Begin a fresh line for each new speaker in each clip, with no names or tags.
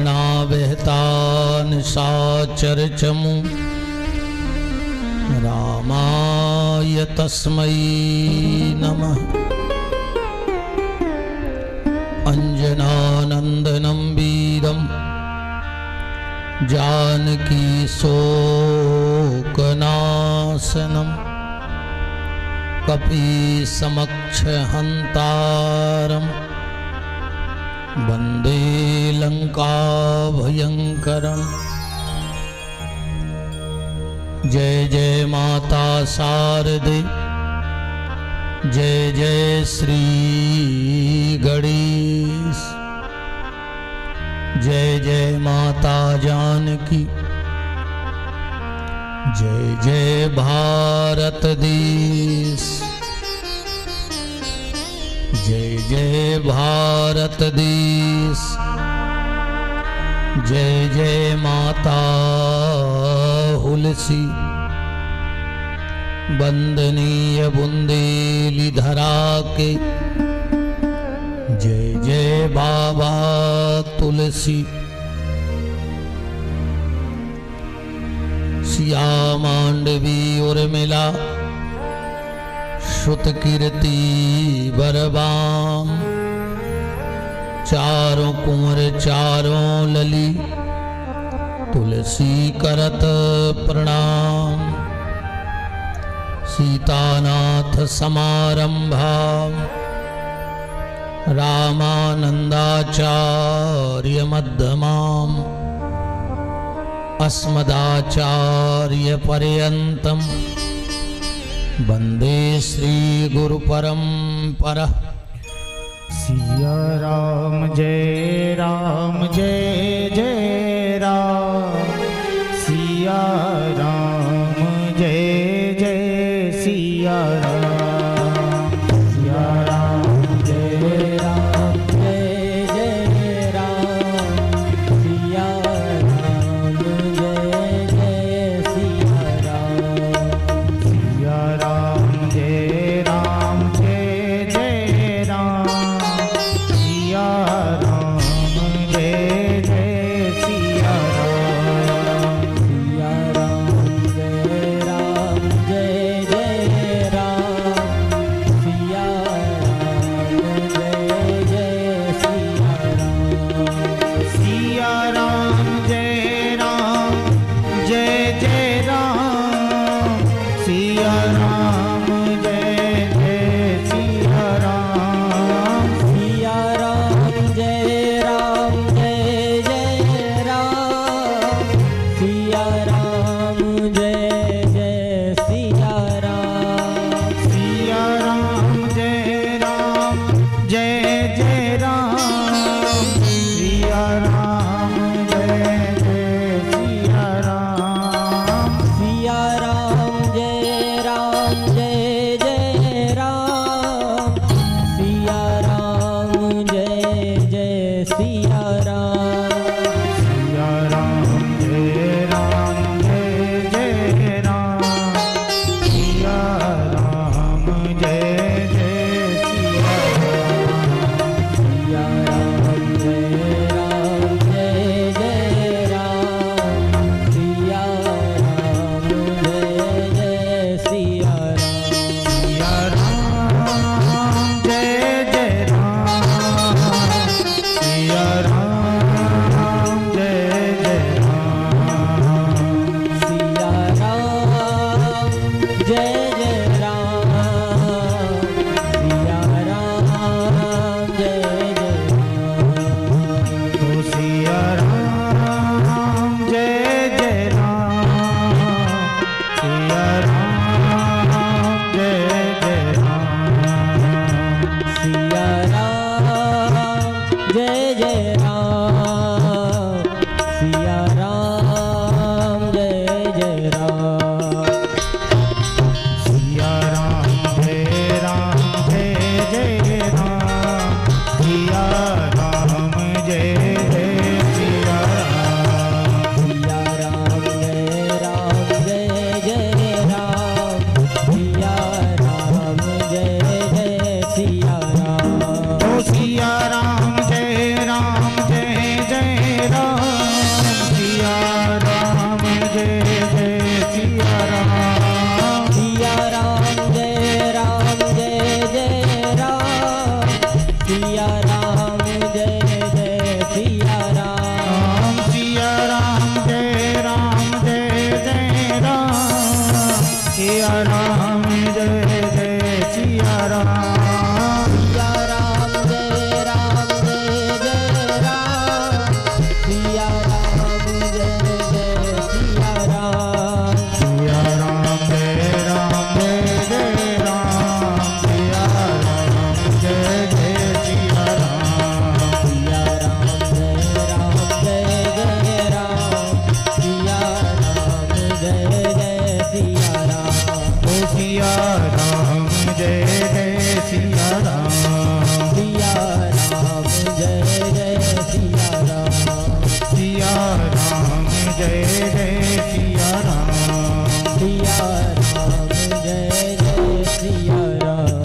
कर्मणा विहितान् साचर्चमु रामाय तस्मै नमः। अंजनानंदनं वीरं जानकी शोकनाशनं कपीसमक्षहन्तारं वन्दे लंकाभयंकरम्। जय जय माता शारदे, जय जय श्री गणेश, जय जय माता जानकी, जय जय भारत देश, जय जय भारत देश, जय जय माता हुलसी। वंदनीय बुंदेली धरा के, जय जय बाबा तुलसी। सिया मांडवी उर्मिला श्रुत कीर्ति बरबाम, चारों कुंवर चारों लली तुलसी करत प्रणाम। सीतानाथ समारंभा रामानंदाचार्य मध्यमाम, अस्मदाचार्य पर्यंतम वंदे श्री गुरु परंपरा।
सिया राम जय जय राम, सिया राम जय जय सिया राम, सिया राम जय जय राम, सिया राम जय जय सिया राम, सिया राम जय जय राम, सिया राम जय जय जय जय सिया राम सिया राम जय जय सिया राम।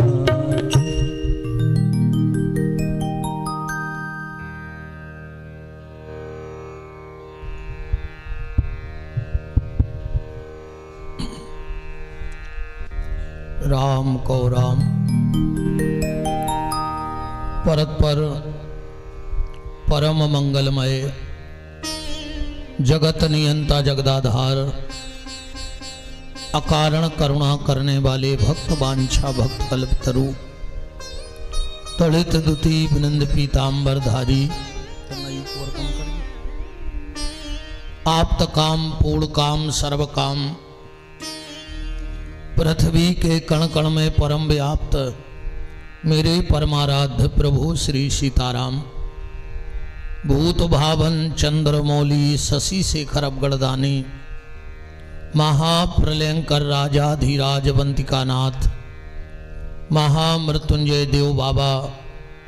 राम को राम परतपर परम मंगलमय जगत नियंता जगदाधार अकारण करुणा करने वाले भक्त वांछा भक्त कल्पतरु तड़ित दुति बिनंद पीतांबर धारी आप्त काम पूर्ण काम सर्व काम पृथ्वी के कण कण में परम व्याप्त मेरे परमाराध्य प्रभु श्री सीताराम भूत भावन चंद्रमौली शशि शेखर अवगढ़दानी महाप्रलयंकर राजाधिराजवंतिका नाथ महामृत्युंजय देव बाबा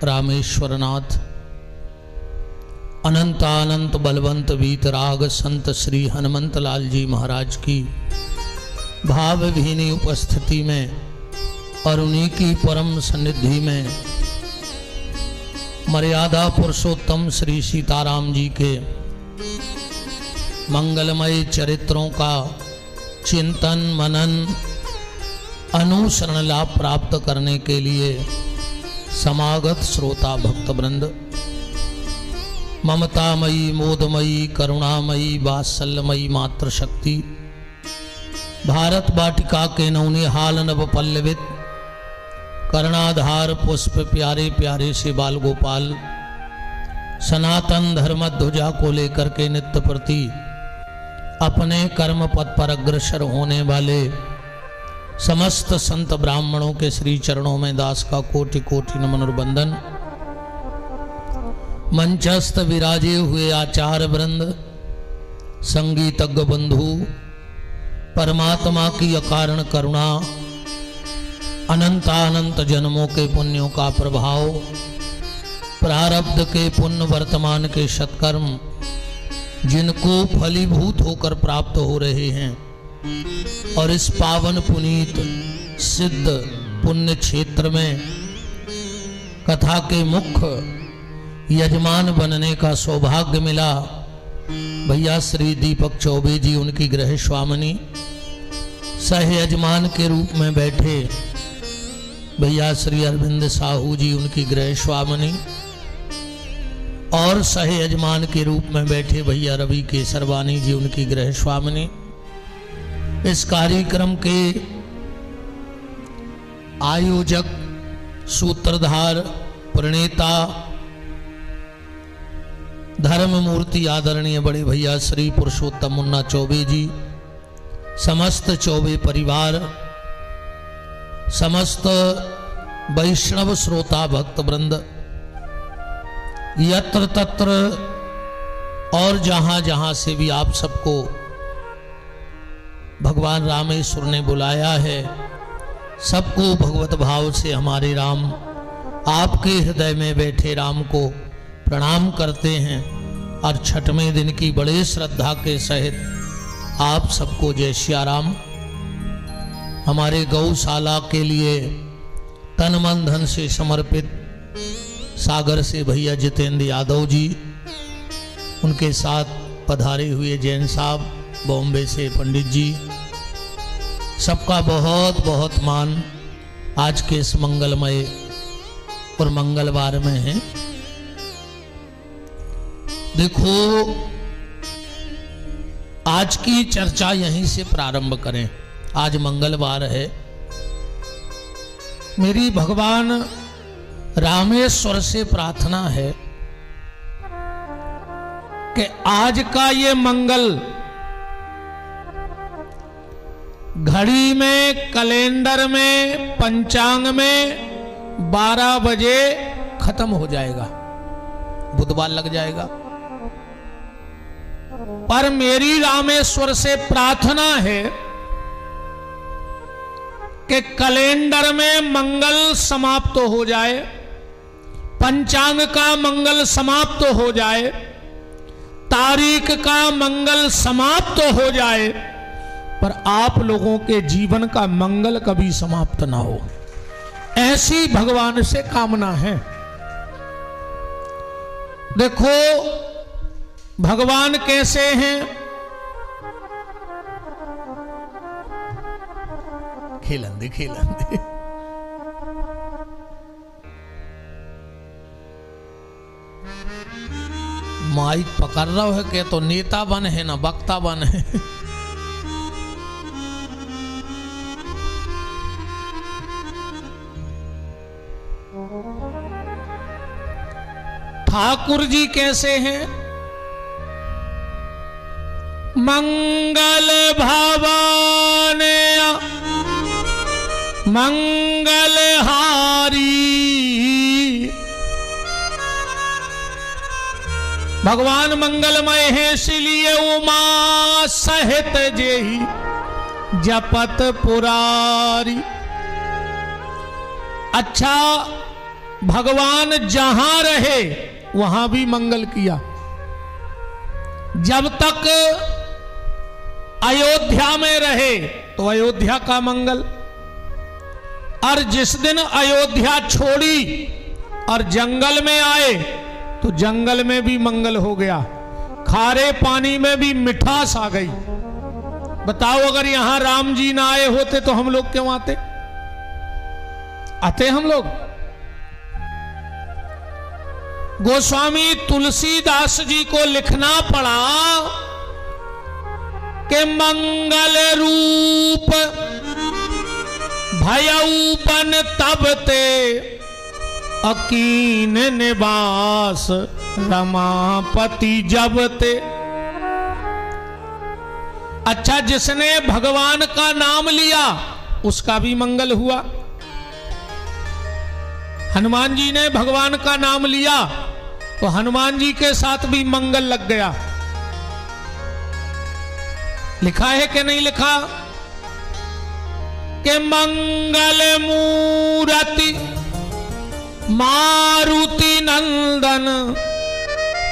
रामेश्वर नाथ अनंतानंत बलवंत वीतराग संत श्री हनुमंत लाल जी महाराज की भावभीनी उपस्थिति में और उन्हीं की परम सन्निधि में मर्यादा पुरुषोत्तम श्री सीताराम जी के मंगलमय चरित्रों का चिंतन मनन अनुसरण लाभ प्राप्त करने के लिए समागत श्रोता भक्त वृंद ममतामयी मोदमयी करुणामयी वात्सल्यमयी मातृशक्ति भारत वाटिका के नवनिहाल नव पल्लवित कर्णाधार पुष्प प्यारे प्यारे से बाल गोपाल सनातन धर्म ध्वजा को लेकर के नित्य प्रति अपने कर्म पथ पर अग्रसर होने वाले समस्त संत ब्राह्मणों के श्री चरणों में दास का कोटि कोटि नमन और वंदन। मंचस्थ विराजे हुए आचार्य वृंद संगीतज्ञ बंधु परमात्मा की अकारण करुणा अनंतानंत जन्मों के पुण्यों का प्रभाव प्रारब्ध के पुण्य वर्तमान के सत्कर्म जिनको फलीभूत होकर प्राप्त हो रहे हैं और इस पावन पुनीत सिद्ध पुण्य क्षेत्र में कथा के मुख्य यजमान बनने का सौभाग्य मिला। भैया श्री दीपक चौबे जी उनकी गृह स्वामिनी सह यजमान के रूप में बैठे भैया श्री अरविंद साहू जी उनकी गृह स्वामिनी और सह यजमान के रूप में बैठे भैया रवि केसरवानी जी उनकी गृह स्वामिनी। इस कार्यक्रम के आयोजक सूत्रधार प्रणेता धर्म मूर्ति आदरणीय बड़े भैया श्री पुरुषोत्तम मुन्ना चौबे जी समस्त चौबे परिवार समस्त वैष्णव श्रोता भक्त वृंद यत्र तत्र और जहां जहां से भी आप सबको भगवान रामेश्वर ने बुलाया है सबको भगवत भाव से हमारे राम आपके हृदय में बैठे राम को प्रणाम करते हैं और छठवें दिन की बड़े श्रद्धा के सहित आप सबको जय श्री राम। हमारे गौशाला के लिए तन मन धन से समर्पित सागर से भैया जितेंद्र यादव जी उनके साथ पधारे हुए जैन साहब बॉम्बे से पंडित जी सबका बहुत बहुत मान आज के इस मंगलमय और मंगलवार में है। देखो आज की चर्चा यहीं से प्रारंभ करें। आज मंगलवार है। मेरी भगवान रामेश्वर से प्रार्थना है कि आज का ये मंगल घड़ी में कैलेंडर में पंचांग में 12 बजे खत्म हो जाएगा, बुधवार लग जाएगा। पर मेरी रामेश्वर से प्रार्थना है कि कैलेंडर में मंगल समाप्त हो जाए, पंचांग का मंगल समाप्त हो जाए, तारीख का मंगल समाप्त तो हो जाए, पर आप लोगों के जीवन का मंगल कभी समाप्त ना हो, ऐसी भगवान से कामना है। देखो भगवान कैसे हैं, खिलंदे खिलंदे माइक पकड़ रहा है के तो नेता बन है ना वक्ता बन है। ठाकुर जी कैसे हैं, मंगल भवन मंगल हारी, भगवान मंगलमय है इसलिए उमा सहित जेहि जपत पुरारी। अच्छा, भगवान जहां रहे वहां भी मंगल किया। जब तक अयोध्या में रहे तो अयोध्या का मंगल, और जिस दिन अयोध्या छोड़ी और जंगल में आए तो जंगल में भी मंगल हो गया, खारे पानी में भी मिठास आ गई। बताओ अगर यहां राम जी ना आए होते तो हम लोग क्यों आते? आते हम लोग। गोस्वामी तुलसीदास जी को लिखना पड़ा कि मंगल रूप भयऊ बन तब ते अकीन निवास रमापति जब ते। अच्छा, जिसने भगवान का नाम लिया उसका भी मंगल हुआ। हनुमान जी ने भगवान का नाम लिया तो हनुमान जी के साथ भी मंगल लग गया। लिखा है कि नहीं लिखा कि मंगल मूरति मारुति नंदन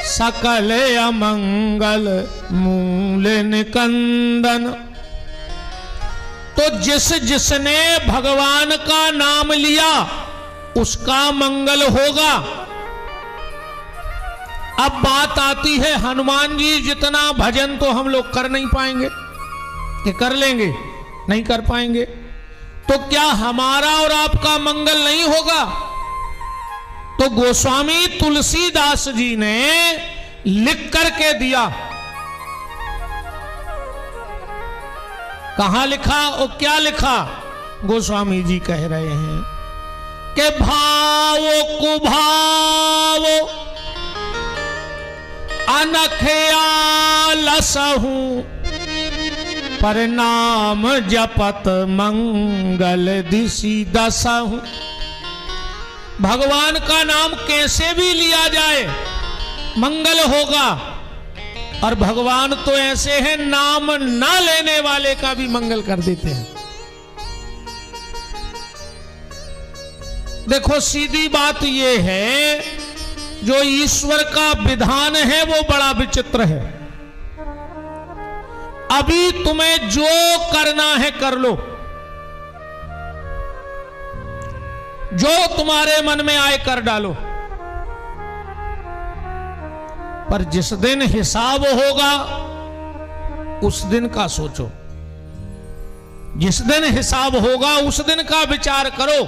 सकल अमंगल मूल निकंदन। तो जिसने भगवान का नाम लिया उसका मंगल होगा। अब बात आती है, हनुमान जी जितना भजन तो हम लोग कर नहीं पाएंगे, कि कर लेंगे? नहीं कर पाएंगे। तो क्या हमारा और आपका मंगल नहीं होगा? तो गोस्वामी तुलसीदास जी ने लिख करके दिया। कहां लिखा और क्या लिखा? गोस्वामी जी कह रहे हैं कि भावो कुभावो अनखया लसहू परिणाम जपत मंगल दिशि दसहू। भगवान का नाम कैसे भी लिया जाए मंगल होगा, और भगवान तो ऐसे हैं नाम ना लेने वाले का भी मंगल कर देते हैं। देखो सीधी बात यह है, जो ईश्वर का विधान है वो बड़ा विचित्र है। अभी तुम्हें जो करना है कर लो, जो तुम्हारे मन में आए कर डालो, पर जिस दिन हिसाब होगा उस दिन का सोचो। जिस दिन हिसाब होगा उस दिन का विचार करो।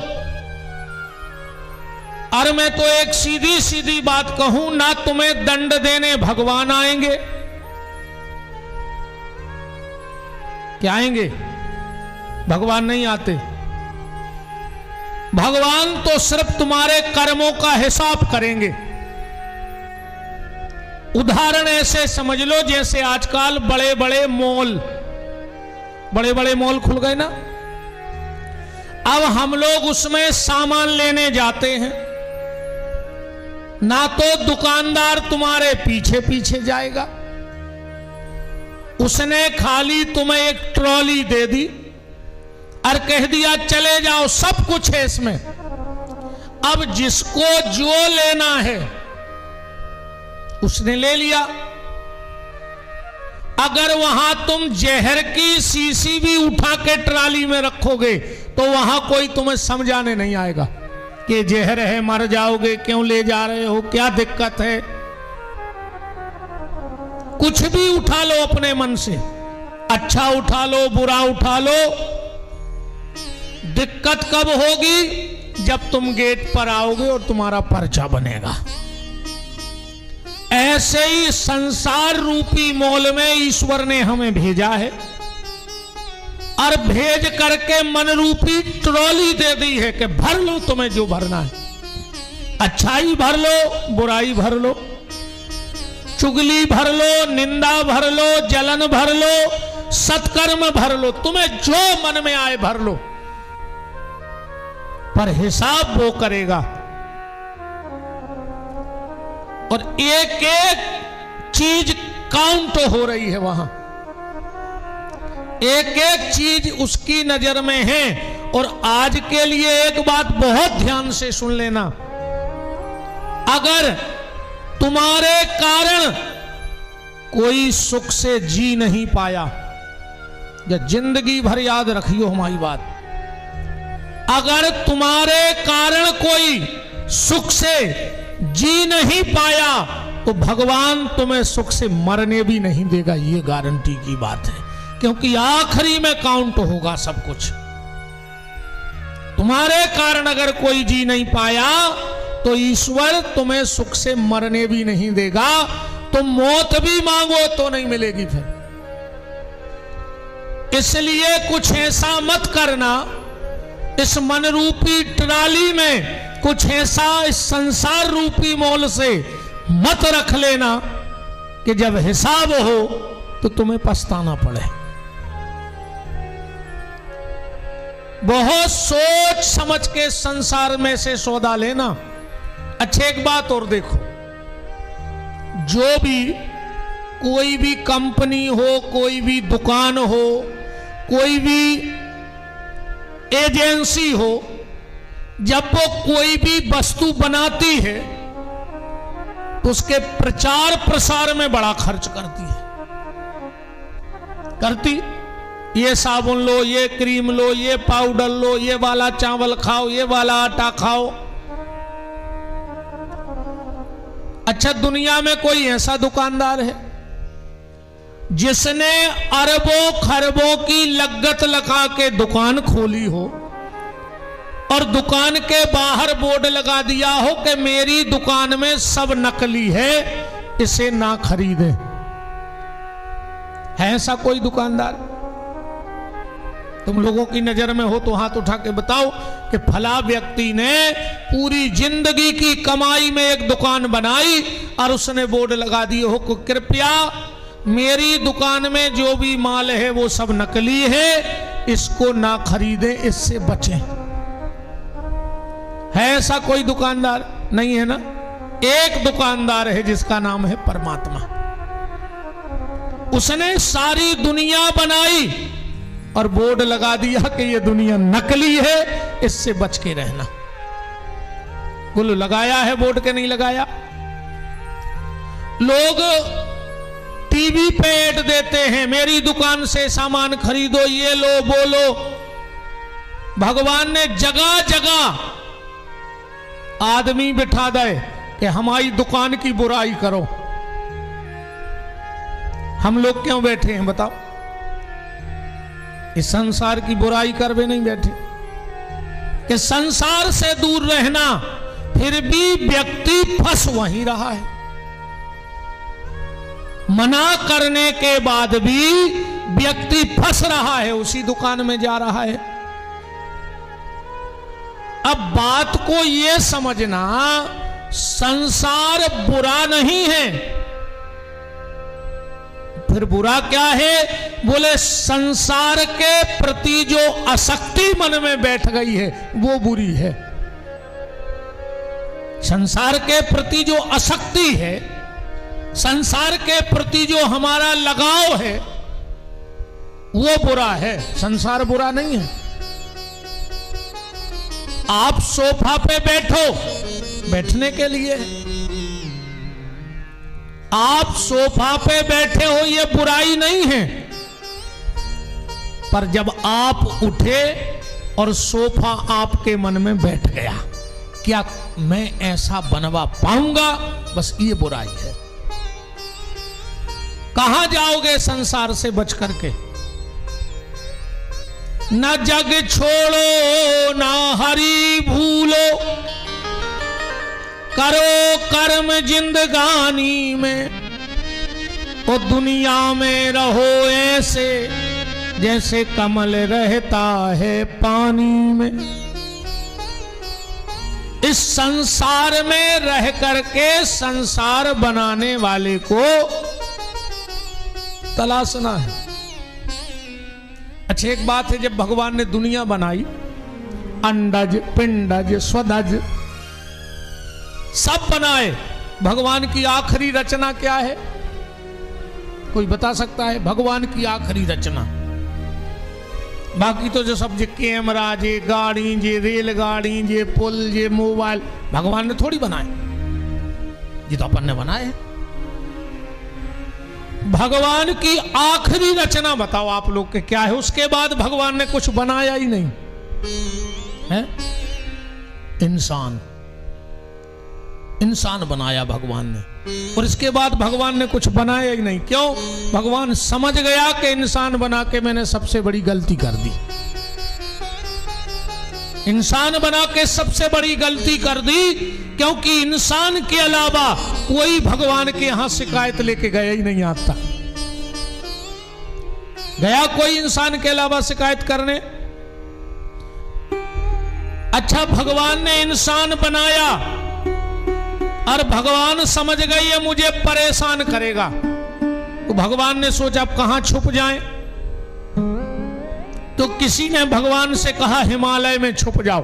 और मैं तो एक सीधी सीधी बात कहूं, ना तुम्हें दंड देने भगवान आएंगे। क्या आएंगे? भगवान नहीं आते। भगवान तो सिर्फ तुम्हारे कर्मों का हिसाब करेंगे। उदाहरण ऐसे समझ लो, जैसे आजकल बड़े बड़े मॉल खुल गए ना। अब हम लोग उसमें सामान लेने जाते हैं, ना तो दुकानदार तुम्हारे पीछे पीछे जाएगा, उसने खाली तुम्हें एक ट्रॉली दे दी और कह दिया चले जाओ, सब कुछ है इसमें। अब जिसको जो लेना है उसने ले लिया, अगर वहां तुम जहर की शीशी भी उठा के ट्राली में रखोगे तो वहां कोई तुम्हें समझाने नहीं आएगा कि जहर है, मर जाओगे, क्यों ले जा रहे हो, क्या दिक्कत है। कुछ भी उठा लो अपने मन से, अच्छा उठा लो, बुरा उठा लो, दिक्कत कब होगी? जब तुम गेट पर आओगे और तुम्हारा पर्चा बनेगा। ऐसे ही संसार रूपी मॉल में ईश्वर ने हमें भेजा है और भेज करके मन रूपी ट्रॉली दे दी है कि भर लो तुम्हें जो भरना है। अच्छाई भर लो, बुराई भर लो, चुगली भर लो, निंदा भर लो, जलन भर लो, सत्कर्म भर लो, तुम्हें जो मन में आए भर लो, पर हिसाब वो करेगा। और एक एक चीज काउंट हो रही है वहां, एक एक चीज उसकी नजर में है। और आज के लिए एक बात बहुत ध्यान से सुन लेना, अगर तुम्हारे कारण कोई सुख से जी नहीं पाया, या जिंदगी भर याद रखियो हमारी बात, अगर तुम्हारे कारण कोई सुख से जी नहीं पाया तो भगवान तुम्हें सुख से मरने भी नहीं देगा, ये गारंटी की बात है। क्योंकि आखिरी में काउंट होगा सब कुछ। तुम्हारे कारण अगर कोई जी नहीं पाया तो ईश्वर तुम्हें सुख से मरने भी नहीं देगा, तुम मौत भी मांगो तो नहीं मिलेगी फिर। इसलिए कुछ ऐसा मत करना, इस मन रूपी ट्राली में कुछ ऐसा इस संसार रूपी मॉल से मत रख लेना कि जब हिसाब हो तो तुम्हें पछताना पड़े। बहुत सोच समझ के संसार में से सौदा लेना। अच्छा एक बात और देखो, जो भी कोई भी कंपनी हो, कोई भी दुकान हो, कोई भी एजेंसी हो, जब वो कोई भी वस्तु बनाती है तो उसके प्रचार प्रसार में बड़ा खर्च करती है। ये साबुन लो, ये क्रीम लो, ये पाउडर लो, ये वाला चावल खाओ, ये वाला आटा खाओ। अच्छा, दुनिया में कोई ऐसा दुकानदार है जिसने अरबों खरबों की लागत लगा के दुकान खोली हो और दुकान के बाहर बोर्ड लगा दिया हो कि मेरी दुकान में सब नकली है, इसे ना खरीदे? है ऐसा कोई दुकानदार? तुम लोगों की नजर में हो तो हाथ उठा के बताओ कि फला व्यक्ति ने पूरी जिंदगी की कमाई में एक दुकान बनाई और उसने बोर्ड लगा दिए हो कि कृपया मेरी दुकान में जो भी माल है वो सब नकली है, इसको ना खरीदें, इससे बचें। है ऐसा कोई दुकानदार? नहीं है ना। एक दुकानदार है जिसका नाम है परमात्मा। उसने सारी दुनिया बनाई और बोर्ड लगा दिया कि ये दुनिया नकली है, इससे बच के रहना। बोलो, लगाया है बोर्ड के नहीं लगाया? लोग टीवी पे ऐड देते हैं, मेरी दुकान से सामान खरीदो, ये लो वो लो। भगवान ने जगह जगह आदमी बिठा दे कि हमारी दुकान की बुराई करो। हम लोग क्यों बैठे हैं बताओ? इस संसार की बुराई कर भी नहीं बैठे कि संसार से दूर रहना, फिर भी व्यक्ति फंस वहीं रहा है। मना करने के बाद भी व्यक्ति फंस रहा है, उसी दुकान में जा रहा है। अब बात को यह समझना, संसार बुरा नहीं है। फिर बुरा क्या है? बोले संसार के प्रति जो आसक्ति मन में बैठ गई है वो बुरी है। संसार के प्रति जो आसक्ति है, संसार के प्रति जो हमारा लगाव है वो बुरा है। संसार बुरा नहीं है। आप सोफा पे बैठो, बैठने के लिए। आप सोफा पे बैठे हो ये ये बुराई नहीं है, पर जब आप उठे और सोफा आपके मन में बैठ गया, क्या मैं ऐसा बनवा पाऊंगा, बस ये बुराई है। कहां जाओगे संसार से बच करके? न जग छोड़ो ना हरि भूलो, करो कर्म जिंदगानी में, ओ दुनिया में रहो ऐसे जैसे कमल रहता है पानी में। इस संसार में रह करके संसार बनाने वाले को तलाशना है। अच्छा, एक बात है, जब भगवान ने दुनिया बनाई, अंडज पिंडज स्वदज सब बनाए, भगवान की आखिरी रचना क्या है? कोई बता सकता है भगवान की आखिरी रचना? बाकी तो जो सब, जे कैमरा, जे गाड़ी, जे रेलगाड़ी, जे पुल, जे मोबाइल, भगवान ने थोड़ी बनाए, ये तो अपन ने बनाए। भगवान की आखिरी रचना बताओ आप लोग के क्या है? उसके बाद भगवान ने कुछ बनाया ही नहीं है। इंसान, इंसान बनाया भगवान ने, और इसके बाद भगवान ने कुछ बनाया ही नहीं। क्यों? भगवान समझ गया कि इंसान बना के मैंने सबसे बड़ी गलती कर दी। इंसान बना के सबसे बड़ी गलती कर दी, क्योंकि इंसान के अलावा कोई भगवान के यहां शिकायत लेके गया ही नहीं आज तक। गया कोई इंसान के अलावा शिकायत करने? अच्छा, भगवान ने इंसान बनाया और भगवान समझ गई है मुझे परेशान करेगा, तो भगवान ने सोचा अब कहां छुप जाएं। तो किसी ने भगवान से कहा हिमालय में छुप जाओ।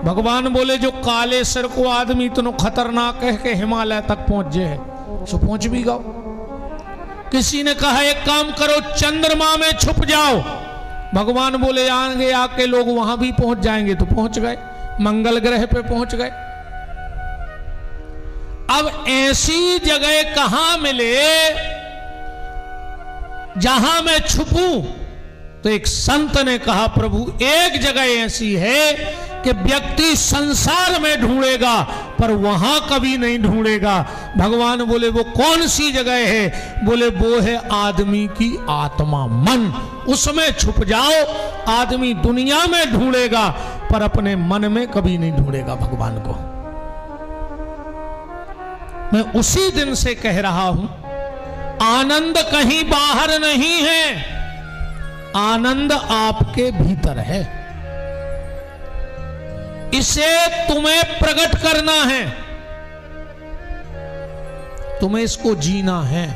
भगवान बोले जो काले सिर को आदमी इतना खतरनाक कह के हिमालय तक पहुंच जाए, सो पहुंच भी गए। किसी ने कहा एक काम करो चंद्रमा में छुप जाओ। भगवान बोले आगे आके लोग वहां भी पहुंच जाएंगे, तो पहुंच गए, मंगल ग्रह पे पहुंच गए। अब ऐसी जगह कहां मिले जहां मैं छुपूं? तो एक संत ने कहा प्रभु एक जगह ऐसी है कि व्यक्ति संसार में ढूंढेगा पर वहां कभी नहीं ढूंढेगा। भगवान बोले वो कौन सी जगह है? बोले वो है आदमी की आत्मा, मन, उसमें छुप जाओ। आदमी दुनिया में ढूंढेगा पर अपने मन में कभी नहीं ढूंढेगा भगवान को। मैं उसी दिन से कह रहा हूं, आनंद कहीं बाहर नहीं है, आनंद आपके भीतर है। इसे तुम्हें प्रकट करना है, तुम्हें इसको जीना है।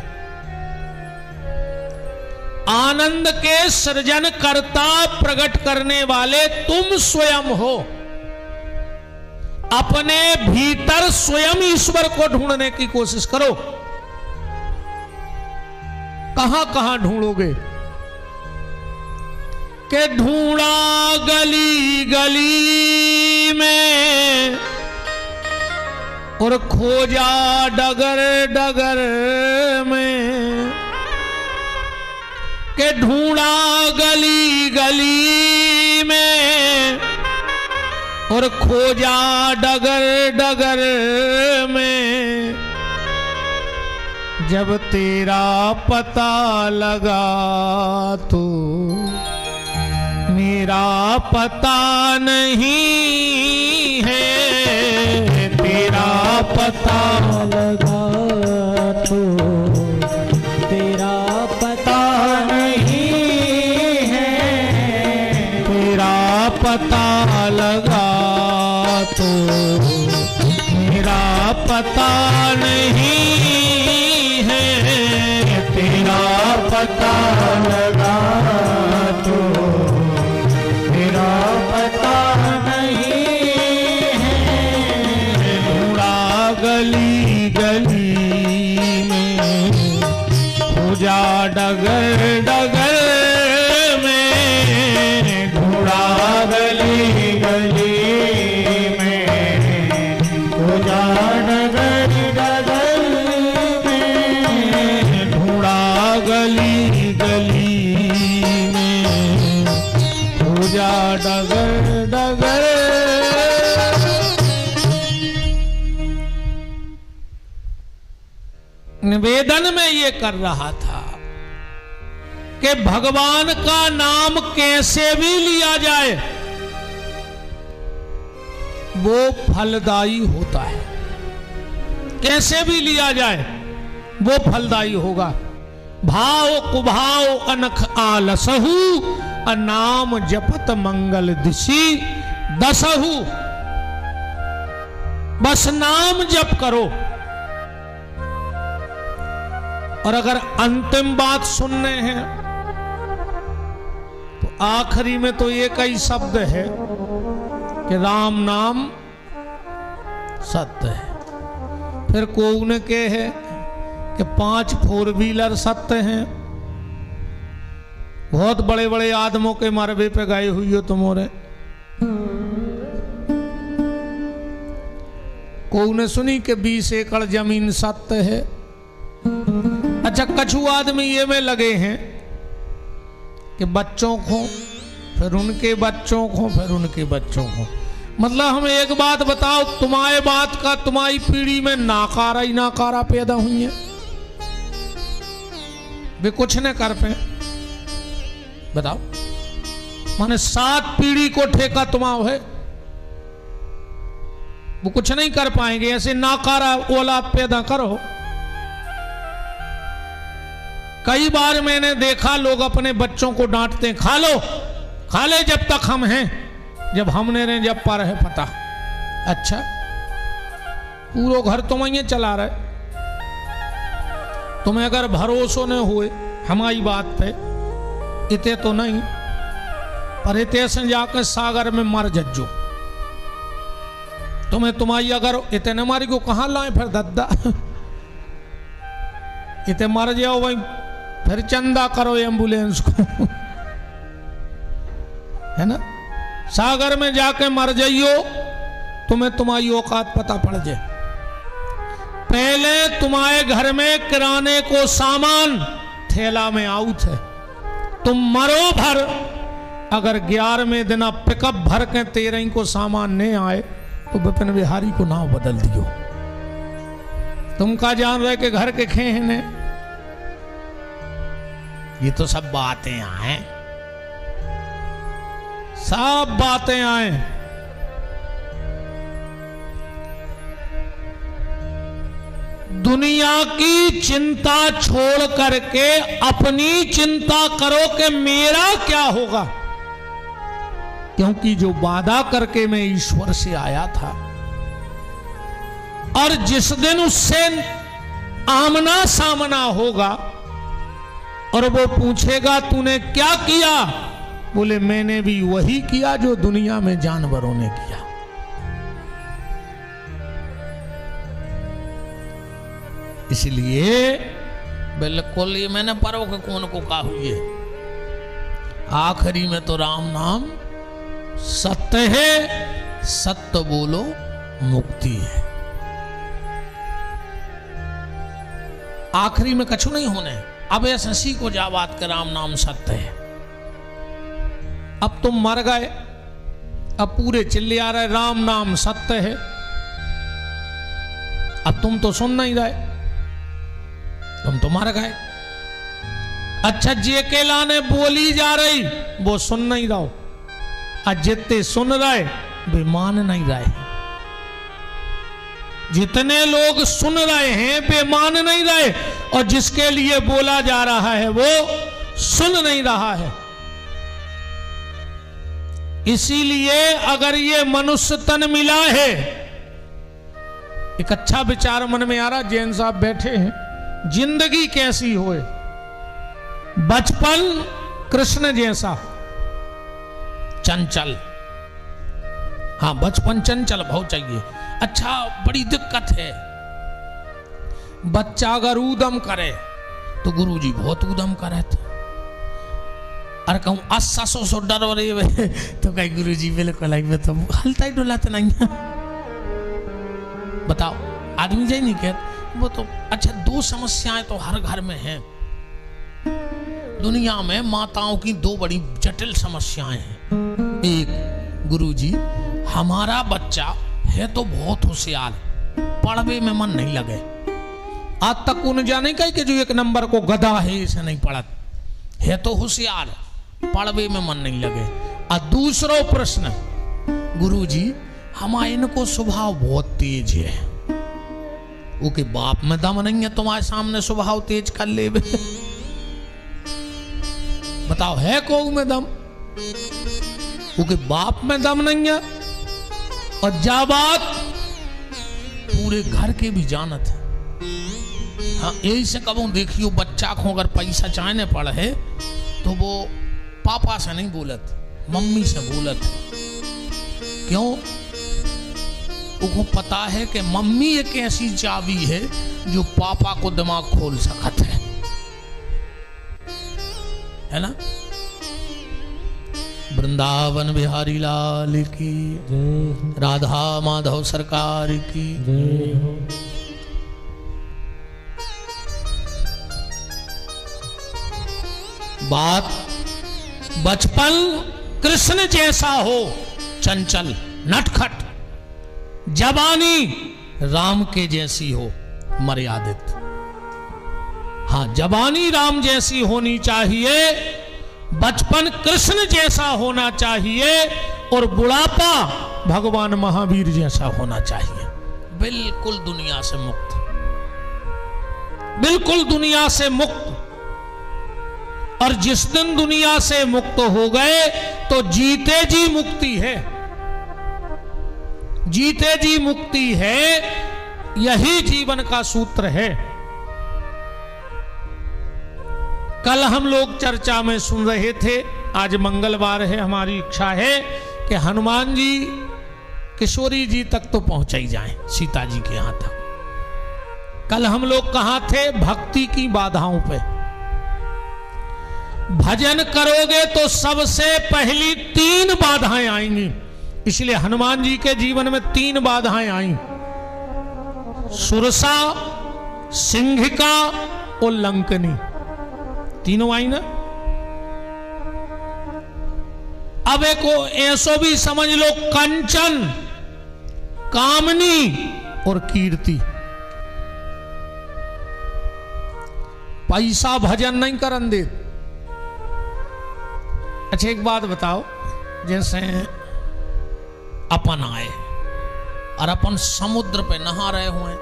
आनंद के सृजन करता, प्रकट करने वाले तुम स्वयं हो। अपने भीतर स्वयं ईश्वर को ढूंढने की कोशिश करो। कहां कहां ढूंढोगे? के ढूंढा गली गली में और खोजा डगर डगर में। के ढूंढा गली गली में और खोजा डगर डगर में। जब तेरा पता लगा तो मेरा पता नहीं है। तेरा पता
लगा तो तेरा पता नहीं है।
तेरा पता लगा तो मेरा पता नहीं है। तेरा पता लगा तो मेरा पता नहीं है। ढूंढा गली गली में, खोजा डगर डगर में। ढूंढा गली गली में, खोजा डगर डगर में। निवेदन में ये कर रहा था कि भगवान का नाम कैसे भी लिया जाए वो फलदायी होता है, कैसे भी लिया जाए वो फलदायी होगा। भाव कुभाव अनख आलसहु अनाम जपत मंगल दिशि दसहु। बस नाम जप करो। और अगर अंतिम बात सुनने हैं तो आखिरी में तो एक ही शब्द है कि राम नाम सत्य है। फिर कोने के है कि 5 4 व्हीलर सत्य हैं। बहुत बड़े बड़े आदमों के मरबे पे गए हुई हो तुम्हारे। कोने सुनी कि 20 एकड़ जमीन सत्य है। अच्छा, कछु आदमी ये में लगे हैं कि बच्चों को, फिर उनके बच्चों को, फिर उनके बच्चों को। मतलब हमें एक बात बताओ, तुम्हारे बात का तुम्हारी पीढ़ी में नाकारा ही नाकारा पैदा हुई है, वे कुछ न कर पे। बताओ, माने 7 पीढ़ी को ठेका तुम्हारा है, वो कुछ नहीं कर पाएंगे। ऐसे नाकारा औलाद पैदा करो। कई बार मैंने देखा लोग अपने बच्चों को डांटते हैं, खा लो, खा ले जब तक हम हैं, जब हमने ने जब पर है पता। अच्छा, पूरा घर तुम ये चला रहे, तुम्हें अगर भरोसा न हुए हमारी बात पे, इते तो नहीं, पर इते से जाकर सागर में मर जज्जो। तुम्हें तुम्हारी अगर इतने मारी को कहां लाए फिर दद्दा, इतने मर जाओ वही, फिर चंदा करो एम्बुलेंस को, है ना। सागर में जाके मर जाइयो, तुम्हें तुम्हारी औकात पता पड़ जाए। पहले तुम्हारे घर में किराने को सामान थैला में आउट है, तुम मरो भर, अगर 11वें दिन पिकअप भर के 13 को सामान नहीं आए तो विपिन बिहारी को नाम बदल दियो। तुम का जान रहे कि घर के खे ने, ये तो सब बातें आए, सब बातें आए। दुनिया की चिंता छोड़ करके अपनी चिंता करो कि मेरा क्या होगा, क्योंकि जो वादा करके मैं ईश्वर से आया था, और जिस दिन उससे आमना सामना होगा और वो पूछेगा तूने क्या किया, बोले मैंने भी वही किया जो दुनिया में जानवरों ने किया। इसलिए बिल्कुल ये मैंने परो के कौन को कहा हुई है, आखिरी में तो राम नाम सत्य है, सत्य बोलो मुक्ति है। आखिरी में कछु नहीं होने। अब ऐसा सी को जा बात के राम नाम सत्य है। अब तुम मर गए, अब पूरे चिल्ले आ रहे राम नाम सत्य है। अब तुम तो सुन नहीं रहे, तुम तो मर गए। अच्छा, जे के लाने बोली जा रही वो सुन नहीं रहो, और जितने सुन रहे वे मान नहीं रहे। जितने लोग सुन रहे हैं वे मान नहीं रहे, और जिसके लिए बोला जा रहा है वो सुन नहीं रहा है। इसीलिए अगर ये मनुष्य तन मिला है, एक अच्छा विचार मन में आ रहा, जैन साहब बैठे हैं, जिंदगी कैसी होए, बचपन कृष्ण जैसा चंचल। हाँ, बचपन चंचल बहुत चाहिए। अच्छा, बड़ी दिक्कत है, बच्चा अगर उदम करे तो गुरुजी बहुत उदम करे थे। अरे कहूं 800 डर हो रही है तो कहीं गुरुजी बिल्कुल तो हलता ही डुलाते नहीं है। बताओ, आदमी जाए नहीं कहते वो तो। अच्छा, 2 समस्याएं तो हर घर में हैं। दुनिया में माताओं की 2 बड़ी जटिल समस्याएं हैं। एक, गुरुजी हमारा बच्चा है तो बहुत होशियार, पढ़ने में मन नहीं लगे, आज तक उन्हें जाने का कि जो एक नंबर को गधा है इसे नहीं पढ़त है, तो होशियार पढ़वे में मन नहीं लगे। और दूसरा प्रश्न, गुरुजी हमारे इनको स्वभाव बहुत तेज है, वो के बाप में दम नहीं है तुम्हारे सामने स्वभाव तेज कर ले। बताओ है को में दम? वो के बाप में दम नहीं है, और जा बात पूरे घर के भी जानत है। हाँ यही से कबू देखियो बच्चा को अगर पैसा चाहने पड़े तो वो पापा से नहीं बोलत, मम्मी से बोलत। क्यों? उनको पता है कि मम्मी एक ऐसी चाबी है जो पापा को दिमाग खोल सकत है ना। वृंदावन बिहारी लाल की
जय,
राधा माधव सरकार की
जय हो।
बात बचपन कृष्ण जैसा हो, चंचल नटखट, जवानी राम के जैसी हो, मर्यादित। हाँ जवानी राम जैसी होनी चाहिए, बचपन कृष्ण जैसा होना चाहिए, और बुढ़ापा भगवान महावीर जैसा होना चाहिए। बिल्कुल दुनिया से मुक्त, बिल्कुल दुनिया से मुक्त। और जिस दिन दुनिया से मुक्त हो गए तो जीते जी मुक्ति है, जीते जी मुक्ति है, यही जीवन का सूत्र है। कल हम लोग चर्चा में सुन रहे थे, आज मंगलवार है, हमारी इच्छा है कि हनुमान जी किशोरी जी तक तो पहुंच ही जाएं, सीता जी के यहां तक। कल हम लोग कहां थे? भक्ति की बाधाओं पे। भजन करोगे तो सबसे पहली 3 बाधाएं आएंगी, इसलिए हनुमान जी के जीवन में 3 बाधाएं आई, सुरसा, सिंहिका और लंकनी, तीनों आई ना। अब एक ऐसो भी समझ लो, कंचन, कामनी और कीर्ति। पैसा भजन नहीं करन दे। अच्छा एक बात बताओ, जैसे अपन आए और अपन समुद्र पे नहा रहे हुए,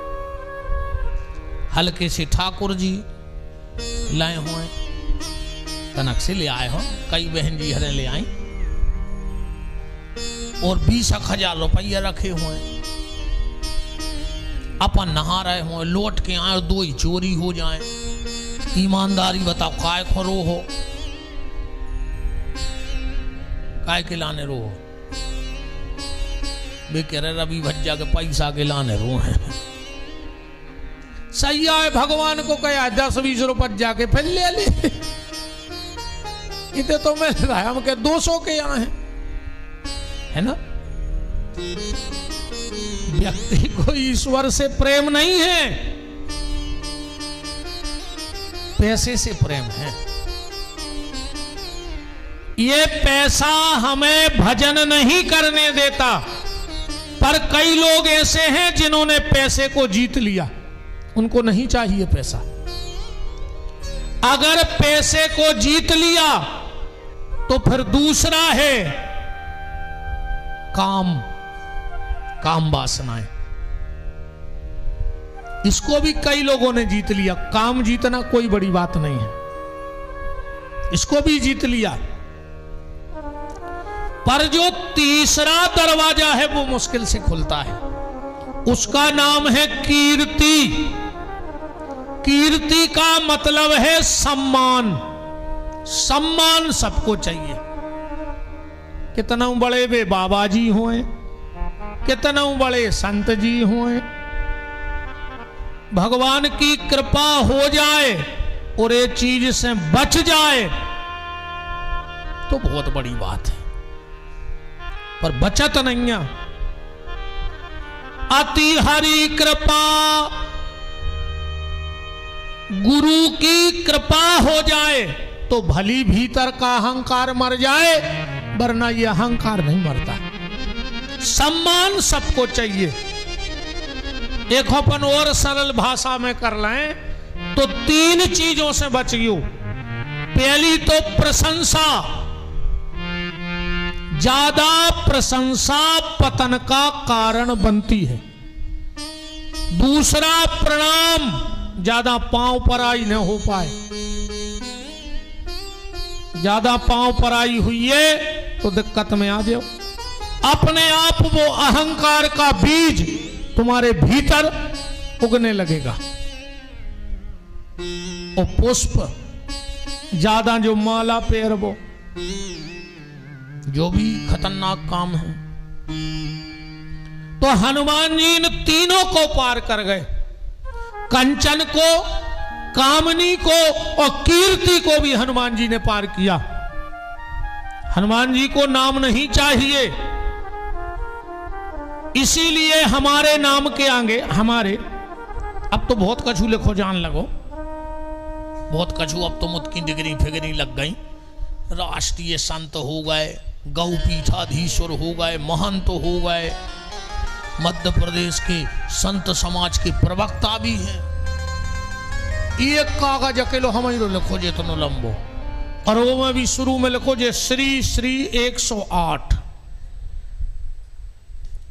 हल्के से ठाकुर जी लाए हुए, कनक से ले आए हो, कई बहन जी हरे ले आई, और 20,000 रुपया रखे हुए, अपन नहा रहे हुए, लौट के आए और 2 ही चोरी हो जाए। ईमानदारी बताओ, काय खरो हो, काय के लाने रो हो? वे कह रहे रवि भज्जा के पैसा के लाने रो है। सही है, भगवान को कहा 10-20 रुपये जाके फिर ले ले, इतने तो मैं हम के 200 के यहाँ है ना। व्यक्ति को ईश्वर से प्रेम नहीं है, पैसे से प्रेम है। ये पैसा हमें भजन नहीं करने देता, पर कई लोग ऐसे हैं जिन्होंने पैसे को जीत लिया, उनको नहीं चाहिए पैसा। अगर पैसे को जीत लिया तो फिर दूसरा है काम, काम वासनाएं। इसको भी कई लोगों ने जीत लिया। काम जीतना कोई बड़ी बात नहीं है, इसको भी जीत लिया, पर जो तीसरा दरवाजा है वो मुश्किल से खुलता है, उसका नाम है कीर्ति। कीर्ति का मतलब है सम्मान। सम्मान सबको चाहिए, कितना बड़े वे बाबा जी हुए, कितना बड़े संत जी हुए, भगवान की कृपा हो जाए और ये चीज से बच जाए तो बहुत बड़ी बात है, पर बचत नहीं है। अति हरि कृपा, गुरु की कृपा हो जाए तो भली भीतर का अहंकार मर जाए, वरना ये अहंकार नहीं मरता। सम्मान सबको चाहिए, एक अपन और सरल भाषा में कर लें तो 3 चीजों से बचियो। पहली तो प्रशंसा, ज्यादा प्रशंसा पतन का कारण बनती है। दूसरा प्रणाम, ज्यादा पांव पराई न हो पाए। ज्यादा पांव पराई हुई है तो दिक्कत में आ जाओ। अपने आप वो अहंकार का बीज तुम्हारे भीतर उगने लगेगा। और पुष्प, ज्यादा जो माला फेरबो, जो भी खतरनाक काम है। तो हनुमान जी इन तीनों को पार कर गए। कंचन को, कामनी को और कीर्ति को भी हनुमान जी ने पार किया। हनुमान जी को नाम नहीं चाहिए, इसीलिए हमारे नाम के आगे हमारे, अब तो बहुत कछु लिखो जान लगो, बहुत कछु अब तो मुझकी डिग्री फिगरी लग गई। राष्ट्रीय संत हो गए, गौ पीठाधीश्वर हो गए, महंत हो गए, मध्य प्रदेश के संत समाज के प्रवक्ता भी हैं। एक कागज अकेलो हमारे लिखो जे तो लंबो, और वो में भी शुरू में लिखो जे श्री श्री 108।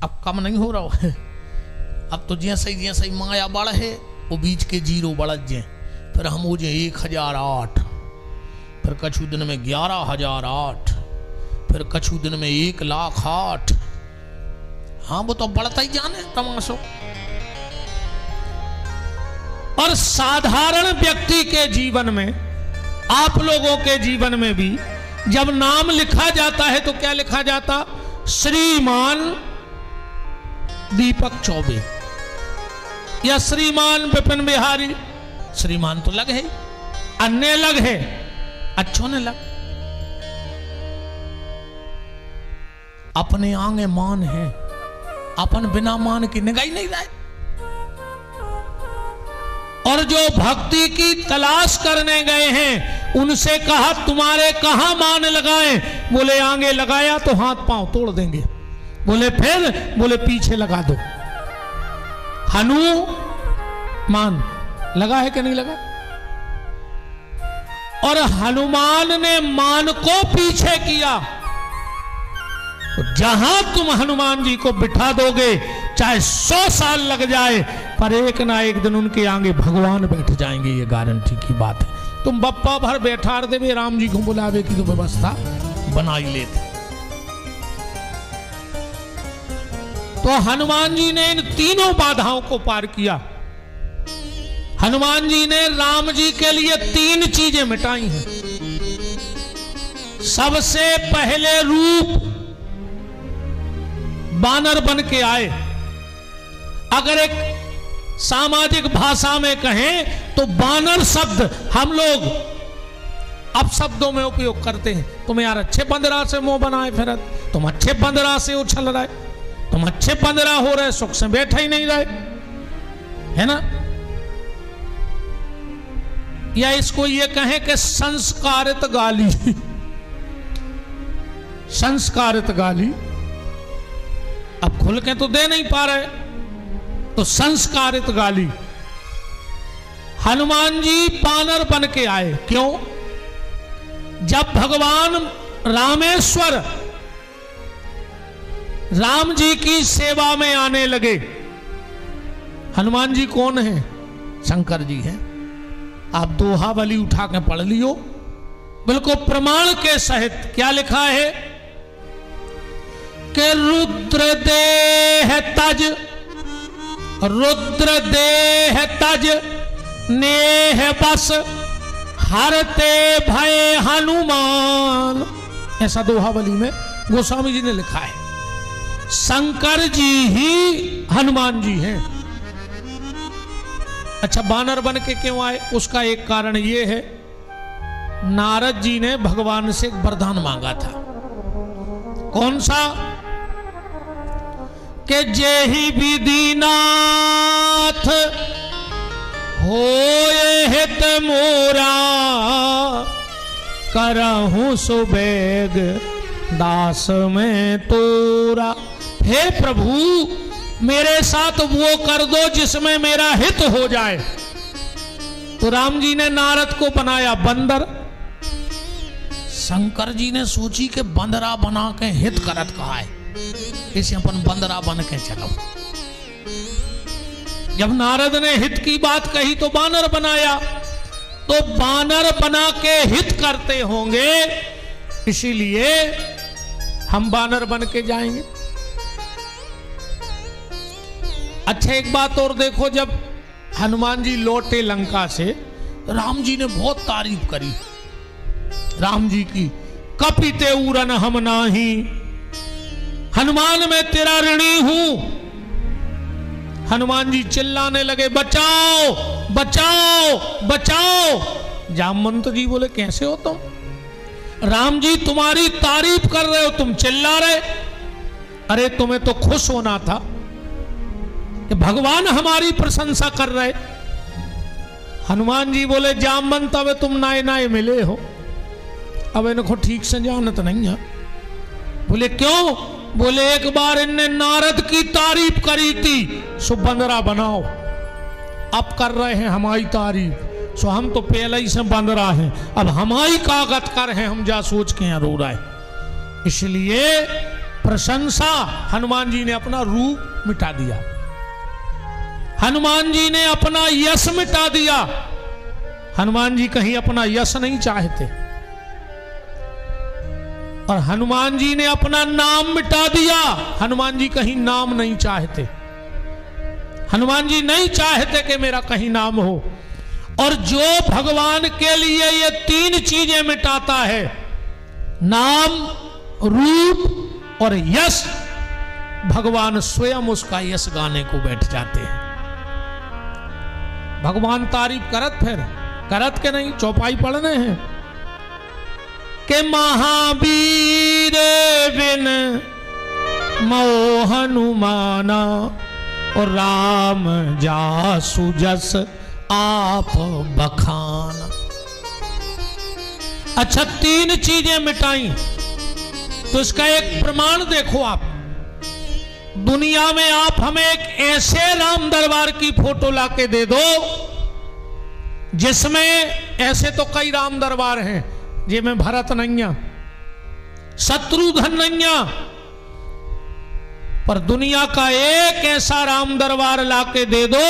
अब कम नहीं हो रहा है, अब तो जैसे ही माया बढ़ है वो बीच के जीरो बढ़ जाए। फिर हम हो जाए 1008, फिर कछु दिन में 11,008, फिर कछु दिन में 1,08,000। हाँ वो तो बढ़ता ही जाने तमाशो। और साधारण व्यक्ति के जीवन में, आप लोगों के जीवन में भी जब नाम लिखा जाता है तो क्या लिखा जाता? श्रीमान दीपक चौबे या श्रीमान विपिन बिहारी। श्रीमान तो लग है, अन्य लग है, अच्छों ने लग। अपने आगे मान है, अपन बिना मान की निगाह नहीं रहे। और जो भक्ति की तलाश करने गए हैं उनसे कहा तुम्हारे कहां मान लगाएं? बोले आगे लगाया तो हाथ पांव तोड़ देंगे। बोले फिर? बोले पीछे लगा दो। हनुमान लगा है कि नहीं लगा? और हनुमान ने मान को पीछे किया। तो जहां तुम हनुमान जी को बिठा दोगे, चाहे 100 साल लग जाए, पर एक ना एक दिन उनके आगे भगवान बैठ जाएंगे, ये गारंटी की बात है। तुम बप्पा भर बैठा देवे, राम जी को बुलावे की तो व्यवस्था बना ही लेते। तो हनुमान जी ने इन तीनों बाधाओं को पार किया। हनुमान जी ने राम जी के लिए 3 चीजें मिटाई हैं। सबसे पहले रूप बानर बन के आए। अगर एक सामाजिक भाषा में कहें तो बानर शब्द हम लोग अब शब्दों में उपयोग करते हैं। तुम यार अच्छे 15 से मुंह बनाए फिरत, तुम अच्छे 15 से उछल रहे, तुम अच्छे 15 हो रहे, सुख से बैठा ही नहीं रहे, है ना? या इसको ये कहें कि संस्कारित गाली। संस्कारित गाली अब खुल के तो दे नहीं पा रहे, तो संस्कारित गाली। हनुमान जी बानर बन के आए। क्यों? जब भगवान रामेश्वर राम जी की सेवा में आने लगे। हनुमान जी कौन है? शंकर जी हैं। आप दोहावली उठा के पढ़ लियो, बिल्कुल प्रमाण के सहित। क्या लिखा है कि रुद्र देह तज, रुद्र देह तज नेह बस हरते भय हनुमान। ऐसा दोहावली में गोस्वामी जी ने लिखा है। शंकर जी ही हनुमान जी हैं। अच्छा, बानर बन के क्यों आए? उसका एक कारण यह है, नारद जी ने भगवान से एक वरदान मांगा था। कौन सा? कि जेहि विधि नाथ होए हित मोरा, करहूं सुबेग दास में तोरा। हे प्रभु, मेरे साथ वो कर दो जिसमें मेरा हित हो जाए। तो राम जी ने नारद को बनाया बंदर। शंकर जी ने सोची कि बंदरा बना के हित करत कहा है, इसे अपन बंदरा बन के चलो। जब नारद ने हित की बात कही तो बानर बनाया। तो बानर बना के हित करते होंगे, इसीलिए हम बानर बन के जाएंगे। अच्छा एक बात और देखो, जब हनुमान जी लौटे लंका से, राम जी ने बहुत तारीफ करी राम जी की। कपिते उरन हम नाही, हनुमान मैं तेरा ऋणी हूं। हनुमान जी चिल्लाने लगे, बचाओ बचाओ बचाओ। जामवंत जी बोले, कैसे हो तुम? राम जी तुम्हारी तारीफ कर रहे हो, तुम चिल्ला रहे। अरे तुम्हें तो खुश होना था कि भगवान हमारी प्रशंसा कर रहे। हनुमान जी बोले, जामवंत अब तुम नाए नाए मिले हो, अब इनको ठीक से जानत नहीं है। बोले क्यों? बोले एक बार इनने नारद की तारीफ करी थी, सो बंदरा बनाओ। अब कर रहे हैं हमारी तारीफ, सो हम तो पहले ही से बंदरा हैं, अब हमारी कागत कर हैं, हम जा सोच के यहाँ रो रहे। इसलिए प्रशंसा, हनुमान जी ने अपना रूप मिटा दिया, हनुमान जी ने अपना यश मिटा दिया। हनुमान जी कहीं अपना यश नहीं चाहते, और हनुमान जी ने अपना नाम मिटा दिया। हनुमान जी कहीं नाम नहीं चाहते, हनुमान जी नहीं चाहते कि मेरा कहीं नाम हो। और जो भगवान के लिए ये तीन चीजें मिटाता है, नाम, रूप और यश, भगवान स्वयं उसका यश गाने को बैठ जाते हैं। भगवान तारीफ करत, फिर करत के नहीं, चौपाई पढ़ने हैं के महावीर बिन मोह हनुमाना, और राम जासु जस आप बखाना। अच्छा तीन चीजें मिटाई, तो इसका एक प्रमाण देखो आप। दुनिया में आप हमें एक ऐसे राम दरबार की फोटो लाके दे दो जिसमें, ऐसे तो कई राम दरबार हैं जिसमें भरत नैया, शत्रुघ्न नैया, पर दुनिया का एक ऐसा राम दरबार लाके दे दो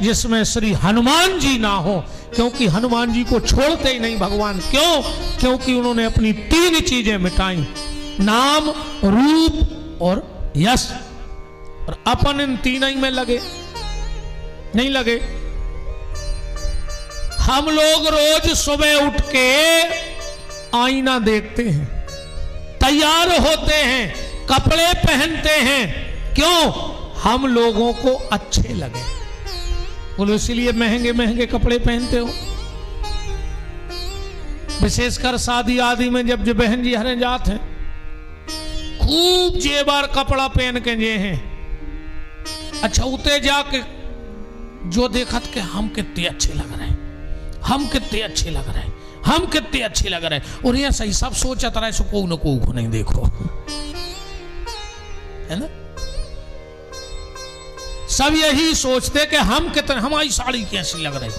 जिसमें श्री हनुमान जी ना हो, क्योंकि हनुमान जी को छोड़ते ही नहीं भगवान। क्यों? क्योंकि उन्होंने अपनी तीन चीजें मिटाई, नाम, रूप और यश। और अपन इन तीन ही में लगे नहीं लगे। हम लोग रोज सुबह उठ के आईना देखते हैं, तैयार होते हैं, कपड़े पहनते हैं, क्यों? हम लोगों को अच्छे लगे। बोलो इसलिए महंगे महंगे कपड़े पहनते हो। विशेषकर शादी आदि में जब बहन जी हरे जात हैं, खूब जेबार कपड़ा पहन के जे हैं। अच्छा उते जाके जो देखत के हम कितने अच्छे लग रहे हैं, हम कितने अच्छे लग रहे हैं, हम कितने अच्छे लग रहे हैं। और ये सही सब सोचता रहे, सो को न को नहीं देखो, है ना? सब यही सोचते कि हम कितने, हमारी साड़ी कैसी लग रही।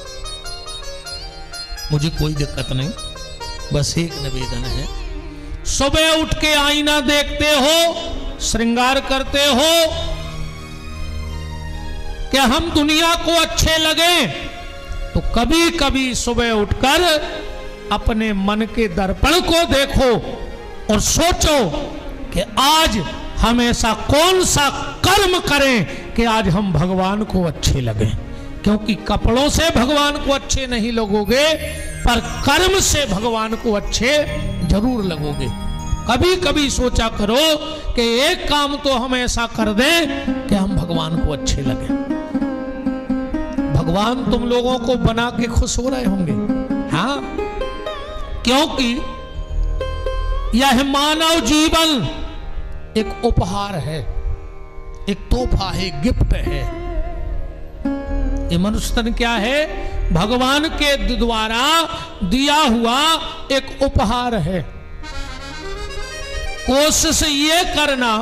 मुझे कोई दिक्कत नहीं, बस एक निवेदन है, सुबह उठ के आईना देखते हो, श्रृंगार करते हो कि हम दुनिया को अच्छे लगे, तो कभी कभी सुबह उठकर अपने मन के दर्पण को देखो और सोचो कि आज हम ऐसा कौन सा कर्म करें कि आज हम भगवान को अच्छे लगें। क्योंकि कपड़ों से भगवान को अच्छे नहीं लगोगे, पर कर्म से भगवान को अच्छे जरूर लगोगे। कभी कभी सोचा करो कि एक काम तो हम ऐसा कर दें कि हम भगवान को अच्छे लगें। भगवान तुम लोगों को बना के खुश हो रहे होंगे, हाँ, क्योंकि यह मानव जीवन एक उपहार है, एक तोहफा है, गिफ्ट है। ये मनुष्य तन क्या है? भगवान के द्वारा दिया हुआ एक उपहार है। कोशिश ये करना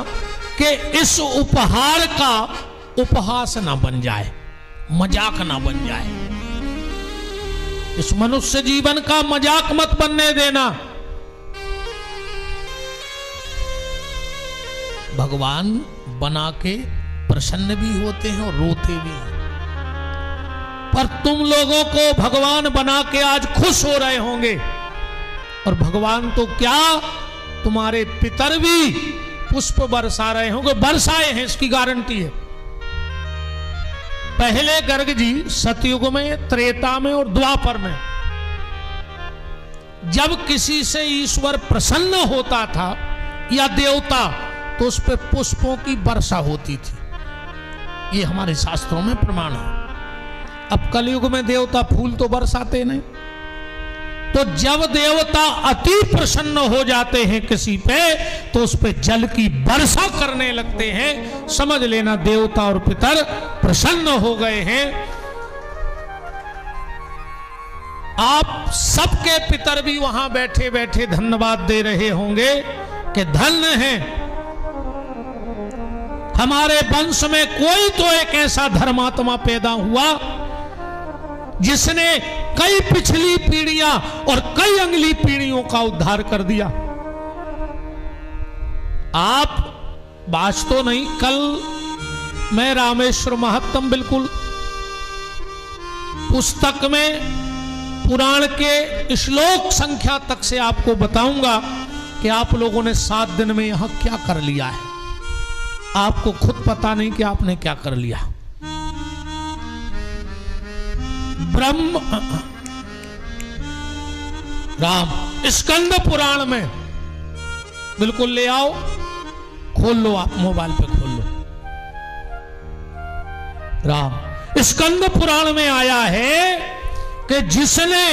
कि इस उपहार का उपहास ना बन जाए, मजाक ना बन जाए। इस मनुष्य जीवन का मजाक मत बनने देना। भगवान बना के प्रसन्न भी होते हैं और रोते भी हैं, पर तुम लोगों को भगवान बना के आज खुश हो रहे होंगे, और भगवान तो क्या, तुम्हारे पितर भी पुष्प बरसा रहे होंगे, बरसाए हैं, इसकी गारंटी है। पहले गर्ग जी सतयुग में, त्रेता में और द्वापर में जब किसी से ईश्वर प्रसन्न होता था या देवता, तो उस पे पुष्पों की वर्षा होती थी। ये हमारे शास्त्रों में प्रमाण है। अब कलयुग में देवता फूल तो बरसाते नहीं, तो जब देवता अति प्रसन्न हो जाते हैं किसी पे, तो उस पे जल की वर्षा करने लगते हैं। समझ लेना देवता और पितर प्रसन्न हो गए हैं। आप सबके पितर भी वहां बैठे बैठे धन्यवाद दे रहे होंगे कि धन्य है, हमारे वंश में कोई तो एक ऐसा धर्मात्मा पैदा हुआ जिसने कई पिछली पीढ़ियां और कई अगली पीढ़ियों का उद्धार कर दिया। आप वास्तव नहीं, कल मैं रामेश्वर महात्म बिल्कुल पुस्तक में पुराण के श्लोक संख्या तक से आपको बताऊंगा कि आप लोगों ने 7 दिन में यहां क्या कर लिया है। आपको खुद पता नहीं कि आपने क्या कर लिया। ब्रह्म राम स्कंद पुराण में बिल्कुल ले आओ, खोल लो, आप मोबाइल पे खोल लो। राम स्कंद पुराण में आया है कि जिसने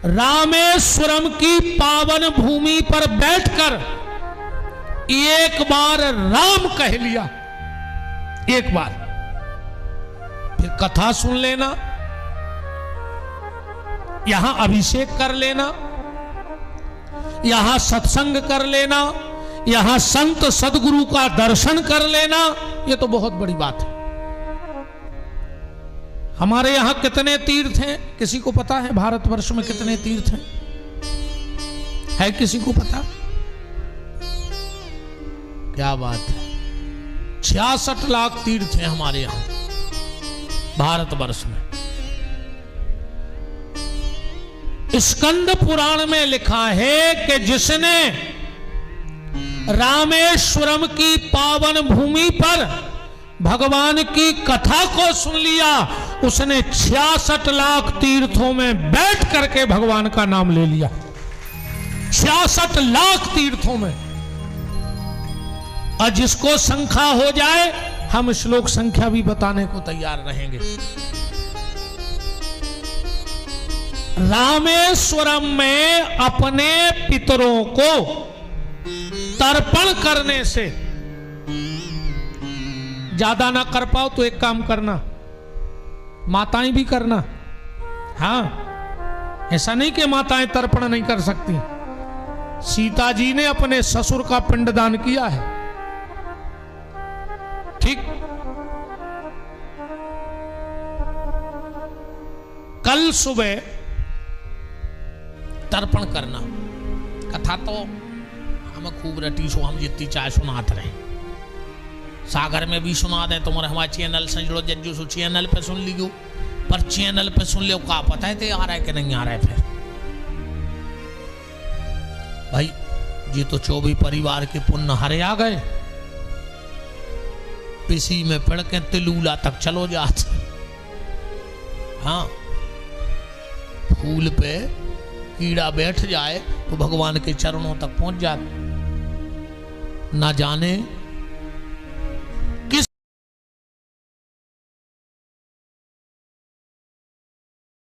रामेश्वरम की पावन भूमि पर बैठकर एक बार राम कह लिया, एक बार, फिर कथा सुन लेना, यहां अभिषेक कर लेना, यहां सत्संग कर लेना, यहां संत सदगुरु का दर्शन कर लेना, यह तो बहुत बड़ी बात है। हमारे यहां कितने तीर्थ हैं, किसी को पता है? भारतवर्ष में कितने तीर्थ हैं? है किसी को पता? क्या बात है, 66 लाख तीर्थ हैं हमारे यहां भारतवर्ष में। स्कंद पुराण में लिखा है कि जिसने रामेश्वरम की पावन भूमि पर भगवान की कथा को सुन लिया, उसने 66 लाख तीर्थों में बैठ करके भगवान का नाम ले लिया। 66 लाख तीर्थों में। और जिसको संख्या हो जाए, हम श्लोक संख्या भी बताने को तैयार रहेंगे। रामेश्वरम में अपने पितरों को तर्पण करने से, ज्यादा ना कर पाओ तो एक काम करना, माताएं भी करना। हाँ, ऐसा नहीं कि माताएं तर्पण नहीं कर सकती। सीता जी ने अपने ससुर का पिंडदान किया है, ठीक। कल सुबह तर्पण करना, कथा तो हमें खूब रटी सो, हम जितनी चाहे सुनाते रहे। सागर में भी सुना दे, तुम्हारे हमारे चैनल से जुड़ो, जज्जू सो चैनल पे सुन लियो, पर चैनल पे सुन लियो का पता है ते आ रहा है कि नहीं आ रहा है। फिर भाई जी तो 24 परिवार के पुण्य हरे आ गए, पिसी में पड़ के तिलूला तक चलो जाते। हाँ, फूल पे कीड़ा बैठ जाए तो भगवान के चरणों तक पहुंच जाते। ना जाने